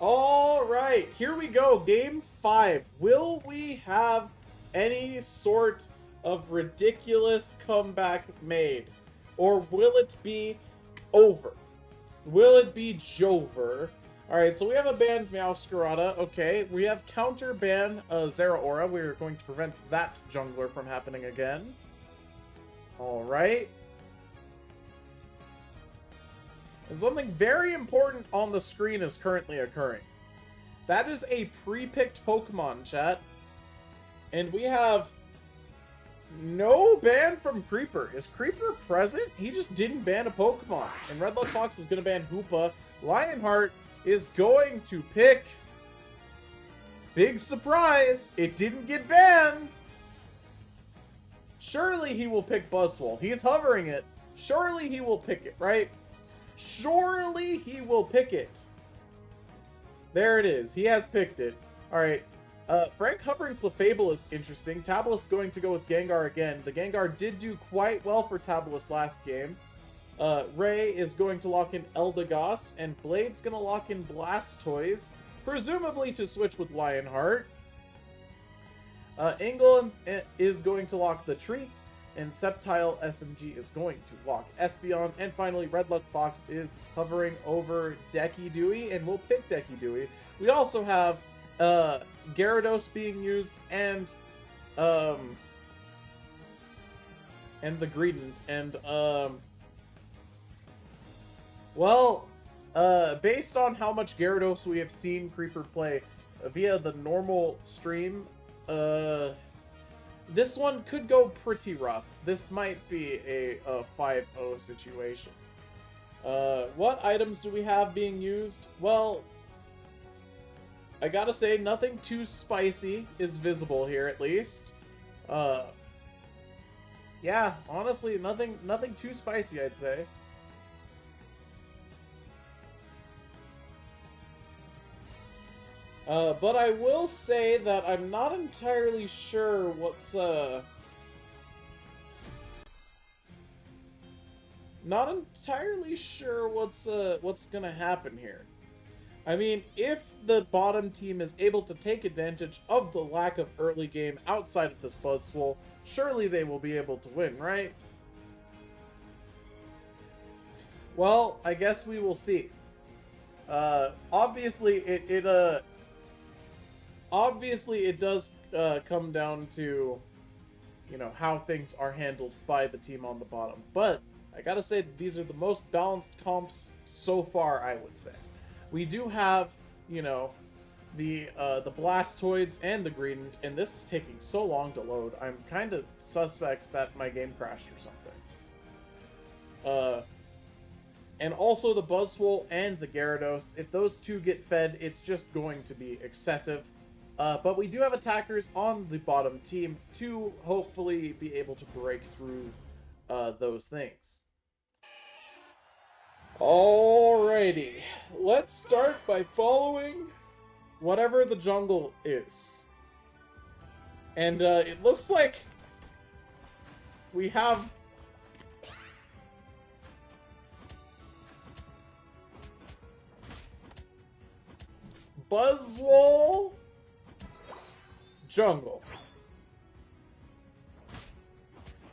Alright, here we go. Game 5. Will we have any sort of ridiculous comeback made? Or will it be over? Will it be Jover? Alright, so we have a ban Meowscarada. Okay, we have counter ban Zeraora. We're going to prevent that jungler from happening again. Alright. And something very important on the screen is currently occurring. That is a pre-picked Pokemon, chat. And we have no ban from Creeper. Is Creeper present? He just didn't ban a Pokemon. And Red Luck Fox is going to ban Hoopa. Lionheart is going to pick... Big surprise! It didn't get banned! Surely he will pick Buzzwole. He's hovering it. Surely he will pick it, right? Surely he will pick it. There it is. He has picked it. Alright. Frank hovering Clefable is interesting. Tabulous going to go with Gengar again. The Gengar did do quite well for Tabulous last game. Ray is going to lock in Eldegoss, and Blade's going to lock in Blastoise, presumably to switch with Lionheart. Ingle is going to lock the Tree, and Sceptile SMG is going to lock Espeon, and finally Red Luck Fox is hovering over Decky Dewey, and we'll pick Decky Dewey. We also have Gyarados being used, and the Greedent, and well, based on how much Gyarados we have seen Creeper play via the normal stream, this one could go pretty rough. This might be a 5-0 situation. What items do we have being used? Well, I gotta say, nothing too spicy is visible here, at least. Yeah, honestly, nothing too spicy, I'd say. But I will say that I'm not entirely sure what's gonna happen here. I mean, if the bottom team is able to take advantage of the lack of early game outside of this Buzzwole, surely they will be able to win, right? Well, I guess we will see. Obviously it does come down to, you know, how things are handled by the team on the bottom. But I gotta say that these are the most balanced comps so far, I would say. We do have, you know, the Blastoids and the Greedent, and this is taking so long to load. I'm kind of suspect that my game crashed or something. And also the Buzzwole and the Gyarados. If those two get fed, it's just going to be excessive. But we do have attackers on the bottom team to hopefully be able to break through those things. Alrighty, let's start by following whatever the jungle is. And it looks like we have Buzzwole jungle.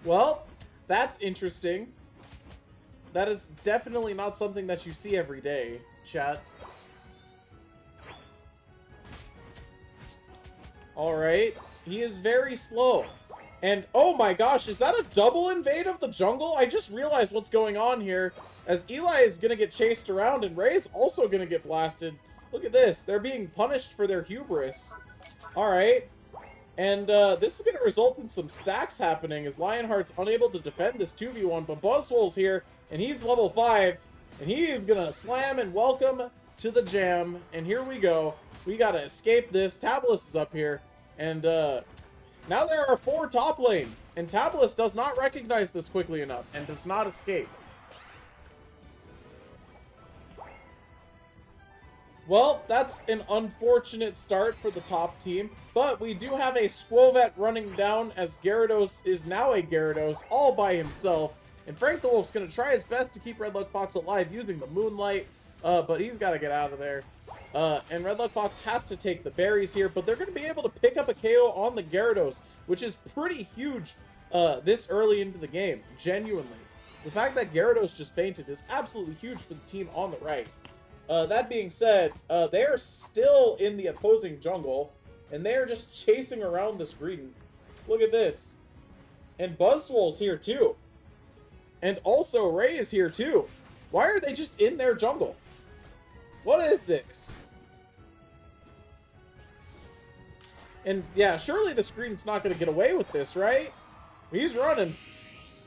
Well, that's interesting. That is definitely not something that you see every day, chat. Alright. He is very slow. And, oh my gosh, is that a double invade of the jungle? I just realized what's going on here. As Eli is gonna get chased around and Ray's also gonna get blasted. Look at this. They're being punished for their hubris. Alright. And this is going to result in some stacks happening as Lionheart's unable to defend this 2v1, but Buzzwole's here, and he's level 5, and he is going to slam and welcome to the jam, and here we go. We got to escape this. Tabulous is up here, and now there are 4 top lane, and Tabulous does not recognize this quickly enough, and does not escape. Well, that's an unfortunate start for the top team, but we do have a Squovet running down as Gyarados is now a Gyarados all by himself, and Frank the Wolf's going to try his best to keep Red Luck Fox alive using the Moonlight. but he's got to get out of there. And Red Luck Fox has to take the berries here, but they're going to be able to pick up a KO on the Gyarados, which is pretty huge this early into the game, genuinely. The fact that Gyarados just fainted is absolutely huge for the team on the right. That being said, they are still in the opposing jungle, and they are just chasing around this green. Look at this. And Buzzwole's here too. And also Ray is here too. Why are they just in their jungle? What is this? And yeah, surely the screen's not going to get away with this, right? He's running.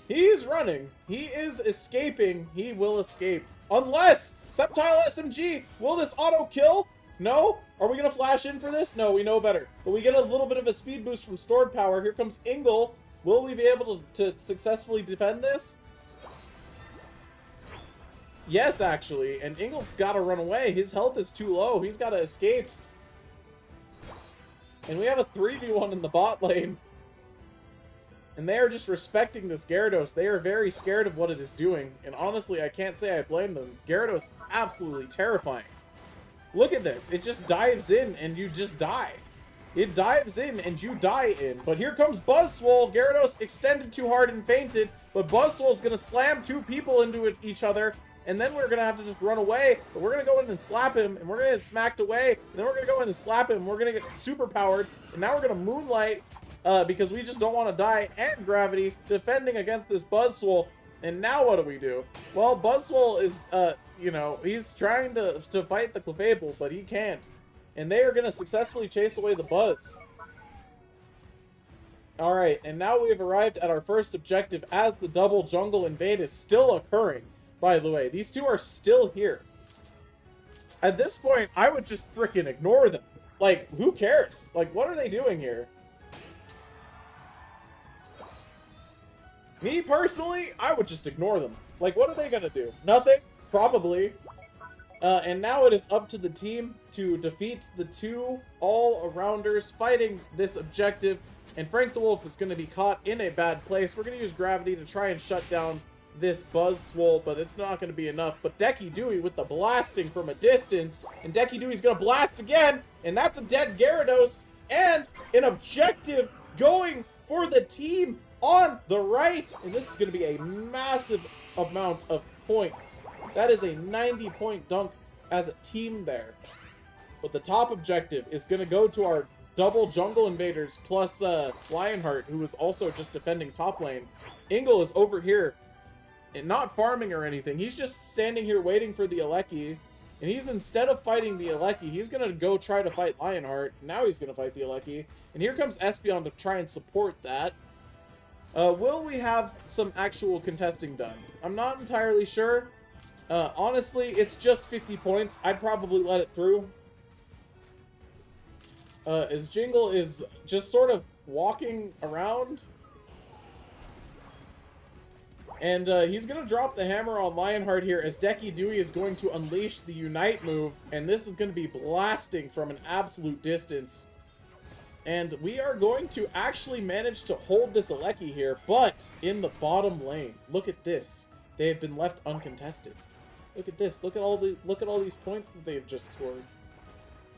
He's running. He is escaping. He will escape. Unless Sceptile SMG, will this auto kill? No? Are we going to flash in for this? No, we know better. But we get a little bit of a speed boost from stored power. Here comes Ingle. Will we be able to successfully defend this? Yes, actually. And Ingle's got to run away. His health is too low. He's got to escape. And we have a 3v1 in the bot lane. And they are just respecting this Gyarados. They are very scared of what it is doing. And honestly, I can't say I blame them. Gyarados is absolutely terrifying. Look at this. It just dives in and you just die. It dives in and you die in. But here comes Buzzwole. Gyarados extended too hard and fainted. But Buzzwole's going to slam two people into each other. And then we're going to have to just run away. But we're going to go in and slap him. And we're going to get smacked away. And then we're going to go in and slap him. We're going to get super powered. And now we're going to Moonlight. Because we just don't want to die, and Gravity defending against this Buzzwole. And now what do we do? Well, Buzzwole is, you know, he's trying to fight the Clefable, but he can't. And they are going to successfully chase away the Buzz. Alright, and now we have arrived at our first objective as the double jungle invade is still occurring, by the way. These two are still here. At this point, I would just freaking ignore them. Like, who cares? Like, what are they doing here? Me, personally, I would just ignore them. Like, what are they gonna do? Nothing? Probably. And now it is up to the team to defeat the two all-arounders fighting this objective. And Frank the Wolf is gonna be caught in a bad place. We're gonna use Gravity to try and shut down this Buzzwole, but it's not gonna be enough. But Decky Dewey with the blasting from a distance. And Decky Dewey's gonna blast again. And that's a dead Gyarados. And an objective going for the team on the right, and this is going to be a massive amount of points. That is a 90-point dunk as a team there. But the top objective is going to go to our double jungle invaders plus Lionheart, who is also just defending top lane. Ingle is over here and not farming or anything. He's just standing here waiting for the Alecki. And he's, instead of fighting the Alecki, he's going to go try to fight Lionheart. Now he's going to fight the Alecki. And here comes Espeon to try and support that. Will we have some actual contesting done? I'm not entirely sure. Honestly, it's just 50 points. I'd probably let it through. As Jingle is just sort of walking around. And he's going to drop the hammer on Lionheart here as Decky Dewey is going to unleash the Unite move. And this is going to be blasting from an absolute distance. And we are going to actually manage to hold this Alecki here, but in the bottom lane. Look at this. They have been left uncontested. Look at this. Look at all these points that they've just scored.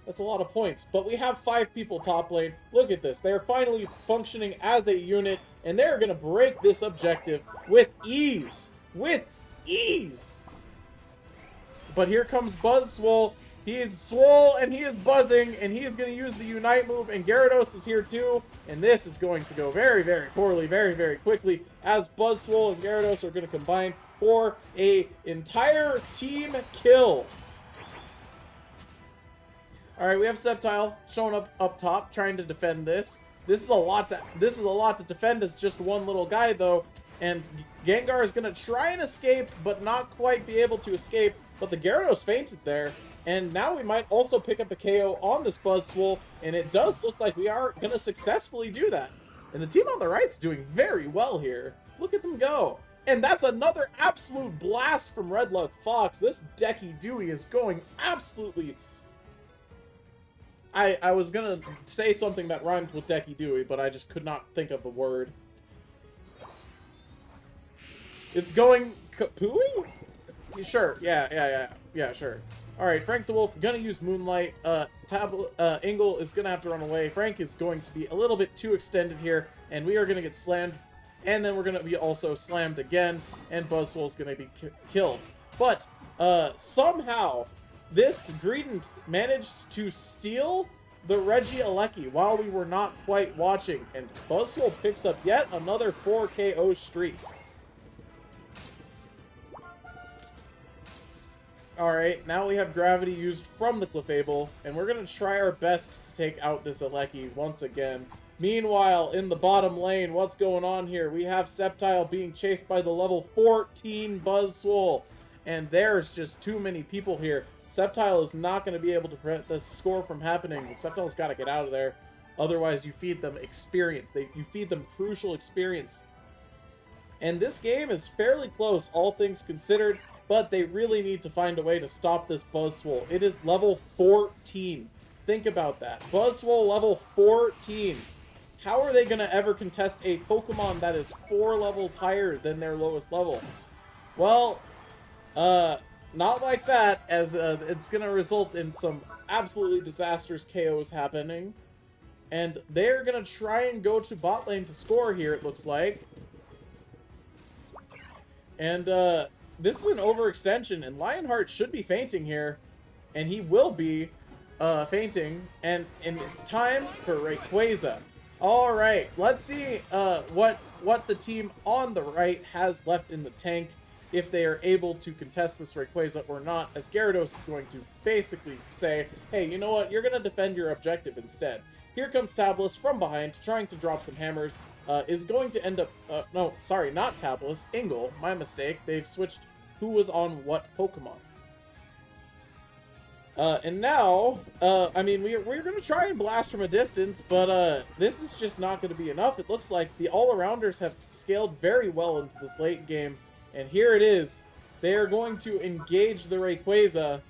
That's a lot of points. But we have 5 people top lane. Look at this. They're finally functioning as a unit, and they're going to break this objective with ease. With ease! But here comes Buzzwole. He is swole, and he is buzzing, and he is going to use the Unite move, and Gyarados is here too, and this is going to go very, very poorly, very, very quickly, as Buzzwole and Gyarados are going to combine for a entire team kill. Alright, we have Sceptile showing up top, trying to defend this. This is a lot to defend as just one little guy, though, and Gengar is going to try and escape, but not quite be able to escape, but the Gyarados fainted there. And now we might also pick up a KO on this Buzzwole, and it does look like we are going to successfully do that. And the team on the right's doing very well here. Look at them go. And that's another absolute blast from Red Luck Fox. This Decky Dewey is going absolutely... I was going to say something that rhymes with Decky Dewey, but I just could not think of the word. It's going... Kapooey? Sure, yeah. Yeah, sure. Alright, Frank the Wolf, gonna use Moonlight. Ingle is gonna have to run away. Frank is going to be a little bit too extended here, and we are gonna get slammed. And then we're gonna be also slammed again, and Buzzwole's gonna be killed. But, somehow, this Greedent managed to steal the Regieleki while we were not quite watching, and Buzzwole picks up yet another 4 KO streak. Alright, now we have Gravity used from the Clefable, and we're going to try our best to take out this Aleki once again. Meanwhile, in the bottom lane, what's going on here? We have Sceptile being chased by the level 14 Buzzwole, and there's just too many people here. Sceptile is not going to be able to prevent this score from happening, but Sceptile's got to get out of there. Otherwise, you feed them experience. You feed them crucial experience. And this game is fairly close, all things considered. But they really need to find a way to stop this Buzzwole. It is level 14. Think about that. Buzzwole level 14. How are they going to ever contest a Pokemon that is 4 levels higher than their lowest level? Well, not like that, as it's going to result in some absolutely disastrous KOs happening. And they're going to try and go to bot lane to score here, it looks like. And, this is an overextension, and Lionheart should be fainting here, and he will be fainting, and it's time for Rayquaza. All right, let's see what the team on the right has left in the tank, if they are able to contest this Rayquaza or not, as Gyarados is going to basically say, hey, you know what, you're going to defend your objective instead. Here comes Tablas from behind, trying to drop some hammers. Is going to end up... no, sorry, not Tablas. Ingle. My mistake. They've switched who was on what Pokemon. And now, I mean, we're going to try and blast from a distance, but this is just not going to be enough. It looks like the all-arounders have scaled very well into this late game. And here it is. They are going to engage the Rayquaza.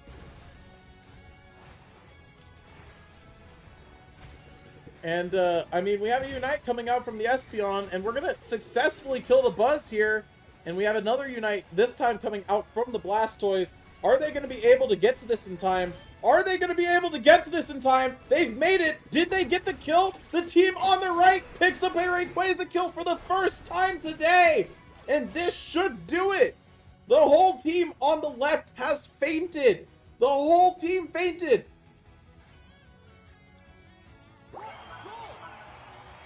And, I mean, we have a Unite coming out from the Espeon, and we're going to successfully kill the Buzz here. And we have another Unite, this time coming out from the Blastoise. Are they going to be able to get to this in time? Are they going to be able to get to this in time? They've made it. Did they get the kill? The team on the right picks up a Rayquaza kill for the first time today. And this should do it. The whole team on the left has fainted. The whole team fainted.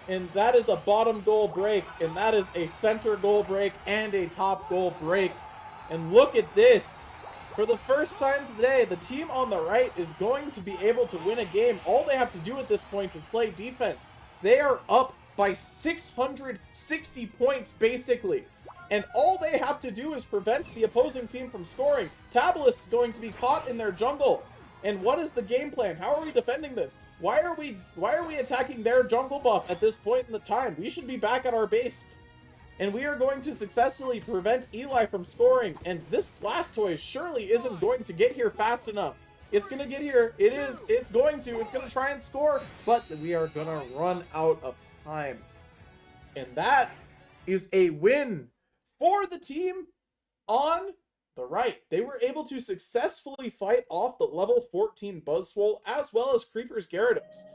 And that is a bottom goal break, and that is a center goal break and a top goal break. And look at this. For the first time today, the team on the right is going to be able to win a game. All they have to do at this point is play defense. They are up by 660 points, basically. And all they have to do is prevent the opposing team from scoring. Tablas is going to be caught in their jungle. And what is the game plan? How are we defending this? Why are we attacking their jungle buff at this point in the time? We should be back at our base. And we are going to successfully prevent Eli from scoring. And this Blastoise surely isn't going to get here fast enough. It's going to get here. It's going to try and score. But we are going to run out of time. And that is a win for the team on the right. They were able to successfully fight off the level 14 Buzzwole as well as Creeper's Gyarados.